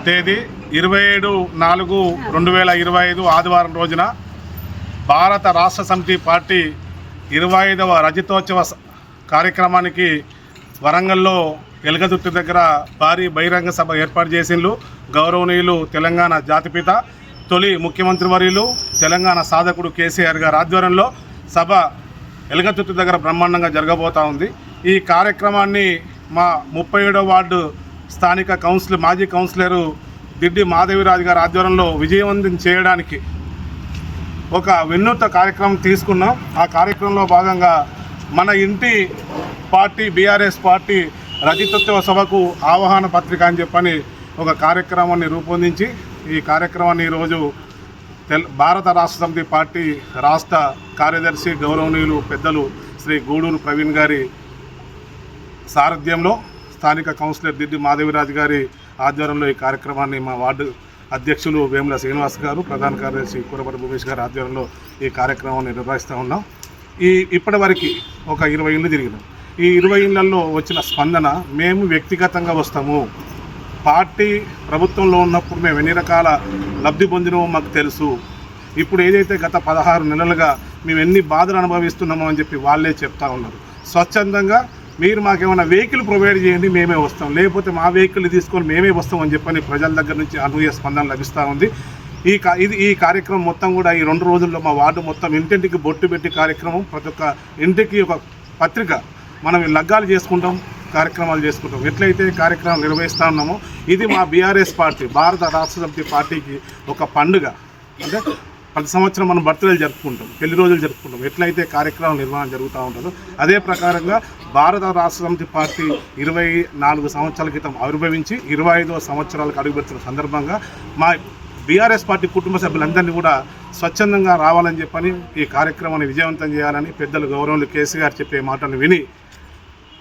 తేదీ 27/4/2025 ఆదివారం రోజున భారత రాష్ట్ర సమితి పార్టీ 25వ రజతోత్సవ కార్యక్రమానికి వరంగల్లో ఎలగదుర్తి దగ్గర భారీ బహిరంగ సభ ఏర్పాటు చేసిండ్రు. గౌరవనీయులు తెలంగాణ జాతిపిత తొలి ముఖ్యమంత్రి వర్యులు తెలంగాణ సాధకుడు కేసీఆర్ గారి ఆధ్వర్యంలో సభ ఎలగదుర్తి దగ్గర బ్రహ్మాండంగా జరగబోతూ ఉంది. ఈ కార్యక్రమాన్ని మా 37వ వార్డు స్థానిక మాజీ కౌన్సిలరు దిడ్డి మాధవిరాజు గారి ఆధ్వర్యంలో విజయవంతం చేయడానికి ఒక వినూత్న కార్యక్రమం తీసుకున్నాం. ఆ కార్యక్రమంలో భాగంగా మన ఇంటి పార్టీ బీఆర్ఎస్ పార్టీ రజతోత్సవ సభకు ఆహ్వాన పత్రిక అని చెప్పని ఒక కార్యక్రమాన్ని రూపొందించి ఈ కార్యక్రమాన్ని ఈరోజు భారత రాష్ట్ర సమితి పార్టీ రాష్ట్ర కార్యదర్శి గౌరవనీయులు పెద్దలు శ్రీ గూడూరు ప్రవీణ్ గారి సారథ్యంలో స్థానిక కౌన్సిలర్ దిడ్డి మాధవిరాజు గారి ఆధ్వర్యంలో ఈ కార్యక్రమాన్ని మా వార్డు అధ్యక్షులు వేముల శ్రీనివాస్ గారు, ప్రధాన కార్యదర్శి కూరపాటి భూమేష్ గారి ఆధ్వర్యంలో ఈ కార్యక్రమాన్ని నిర్వహిస్తూ ఉన్నాం. ఇప్పటివరకు ఒక 20 ఇళ్ళు తిరిగినాం. ఈ 20 ఇళ్లలో వచ్చిన స్పందన మేము వ్యక్తిగతంగా వస్తాము, పార్టీ ప్రభుత్వంలో ఉన్నప్పుడు మేము ఎన్ని రకాల లబ్ధి పొందినమో మాకు తెలుసు, ఇప్పుడు ఏదైతే గత 16 నెలలుగా మేము ఎన్ని బాధలు అనుభవిస్తున్నామో అని చెప్పి వాళ్ళే చెప్తా ఉన్నారు. స్వచ్ఛందంగా మీరు మాకేమైనా వెహికల్ ప్రొవైడ్ చేయండి, మేమే వస్తాం, లేకపోతే మా వెహికల్ తీసుకొని మేమే వస్తాం అని చెప్పని ప్రజల దగ్గర నుంచి అనూహ్య స్పందన లభిస్తూ ఉంది. ఈ కార్యక్రమం మొత్తం కూడా ఈ 2 రోజుల్లో మా వార్డు మొత్తం ఇంటింటికి బొట్టు పెట్టి కార్యక్రమం, ప్రతి ఒక్క ఇంటికి ఒక పత్రిక మనం లగ్గాలు చేసుకుంటాం, కార్యక్రమాలు చేసుకుంటాం. ఎట్లయితే కార్యక్రమం నిర్వహిస్తూ ఉన్నామో ఇది మా బీఆర్ఎస్ పార్టీ భారత రాష్ట్ర సమితి పార్టీకి ఒక పండుగ. అంటే ప్రతి సంవత్సరం మనం బర్త్డేలు జరుపుకుంటాం, పెళ్లి రోజులు జరుపుకుంటాం. ఎట్లయితే కార్యక్రమం నిర్వహణ జరుగుతూ ఉంటుందో అదే ప్రకారంగా భారత రాష్ట్ర సమితి పార్టీ 24 సంవత్సరాల క్రితం ఆవిర్భవించి 25వ సంవత్సరాలకు అడుగుపెడుతున్న సందర్భంగా మా బీఆర్ఎస్ పార్టీ కుటుంబ సభ్యులందరినీ కూడా స్వచ్ఛందంగా రావాలని చెప్పని ఈ కార్యక్రమాన్ని విజయవంతం చేయాలని పెద్దలు గౌరవులు కేసీఆర్ చెప్పే మాటలు విని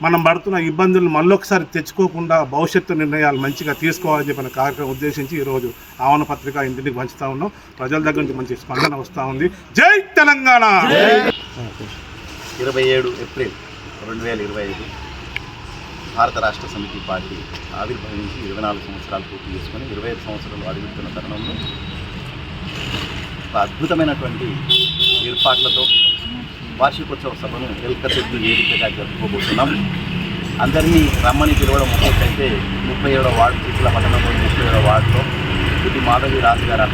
మనం పడుతున్న ఇబ్బందులను మళ్ళొకసారి తెచ్చుకోకుండా భవిష్యత్తు నిర్ణయాలు మంచిగా తీసుకోవాలని చెప్పిన కార్యక్రమం ఉద్దేశించి ఈరోజు ఆహ్వాన పత్రిక ఇంటికి పంచుతూ ఉన్నాం. ప్రజల దగ్గర నుంచి మంచి స్పందన వస్తూ ఉంది. జై తెలంగాణ. 27 ఏప్రిల్ 2025 భారత రాష్ట్ర సమితి పార్టీ ఆవిర్భవించి 24 సంవత్సరాలు పూర్తి చేసుకొని 25 సంవత్సరాలు అడుగుతున్న తరుణంలో ఒక అద్భుతమైనటువంటి ఏర్పాట్లతో వార్షికోత్సవ సభను ఎల్కతుర్తి వేదికగా జరుపుకోబోతున్నాం. అందరినీ రమ్మని పిలవడం ఒకటైతే 37వ వార్డు చిత్తుల పట్టణంలో 37వ వార్డులో దిడ్డి మాధవిరాజు గారు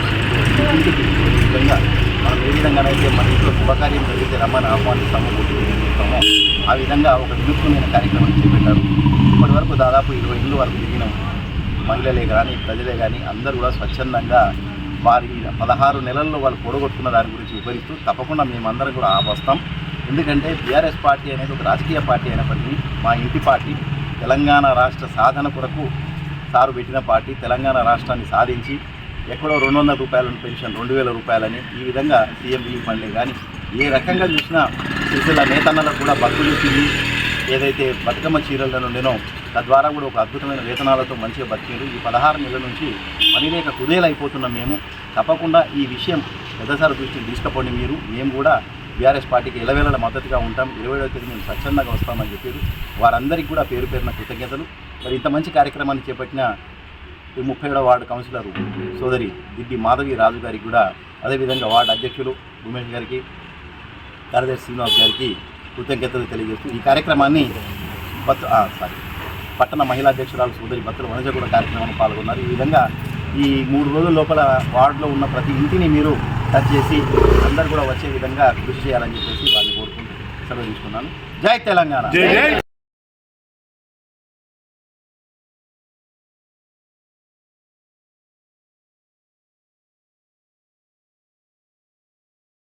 ఇంటికి విధంగా మనం ఏ విధంగానైతే మన ఇంట్లో శుభకార్యం జరిగితే రమ్మని ఆహ్వానిస్తామో గుర్తిస్తామో ఆ విధంగా ఒక వినూత్నమైన కార్యక్రమాన్ని చేపట్టారు. ఇప్పటి వరకు దాదాపు 20 ఇళ్ళు వరకు తిరిగిన మహిళలే కానీ ప్రజలే కానీ అందరూ కూడా స్వచ్ఛందంగా వారి 16 నెలల్లో వాళ్ళు పొడగొట్టుకున్న దాని గురించి వివరిస్తూ తప్పకుండా మేమందరం కూడా వస్తాం. ఎందుకంటే బీఆర్ఎస్ పార్టీ అనేది ఒక రాజకీయ పార్టీ అయినప్పటికీ మా ఇంటి పార్టీ తెలంగాణ రాష్ట్ర సాధన కొరకు సారు పెట్టిన పార్టీ. తెలంగాణ రాష్ట్రాన్ని సాధించి ఎక్కడో 200 రూపాయల పెన్షన్ 2000 రూపాయలని ఈ విధంగా సీఎం రిలీఫ్ ఫండ్లే కానీ ఏ రకంగా చూసినా సిరిసిల్ల నేతన్నలకు కూడా బతుకులు తిరిగి ఏదైతే బతుకమ్మ చీరలను ఉండేనో తద్వారా కూడా ఒక అద్భుతమైన వేతనాలతో మంచిగా బతికారు. ఈ 16 నెలల నుంచి పనిలేక కుదేలైపోతున్నాం మేము. తప్పకుండా ఈ విషయం పెద్దసారి దృష్టికి తీసుకుపోండి మీరు. మేము కూడా బీఆర్ఎస్ పార్టీకి ఎలవేళ మద్దతుగా ఉంటాం. 27వ తేదీ మేము స్వచ్ఛందంగా వస్తామని చెప్పారు. వారందరికీ కూడా పేరు పేరున కృతజ్ఞతలు. మరి ఇంత మంచి కార్యక్రమాన్ని చేపట్టిన 37వ వార్డు కౌన్సిలర్ సోదరి దిడ్డి మాధవిరాజు గారికి కూడా, అదేవిధంగా వార్డు అధ్యక్షులు భూమేష్ గారికి, కార్యదర్శి శ్రీనివాస్ గారికి కృతజ్ఞతలు తెలియజేస్తూ ఈ కార్యక్రమాన్ని పట్టణ మహిళా అధ్యక్షురాలు సోదరి భక్తుల వనజ కూడా కార్యక్రమంలో పాల్గొన్నారు. ఈ విధంగా ఈ 3 రోజుల లోపల వార్డులో ఉన్న ప్రతి ఇంటిని మీరు టచ్ చేసి అందరూ కూడా వచ్చే విధంగా కృషి చేయాలని చెప్పేసి వారిని కోరుకుంటూ సెలవు తీసుకున్నాను. జై తెలంగాణ.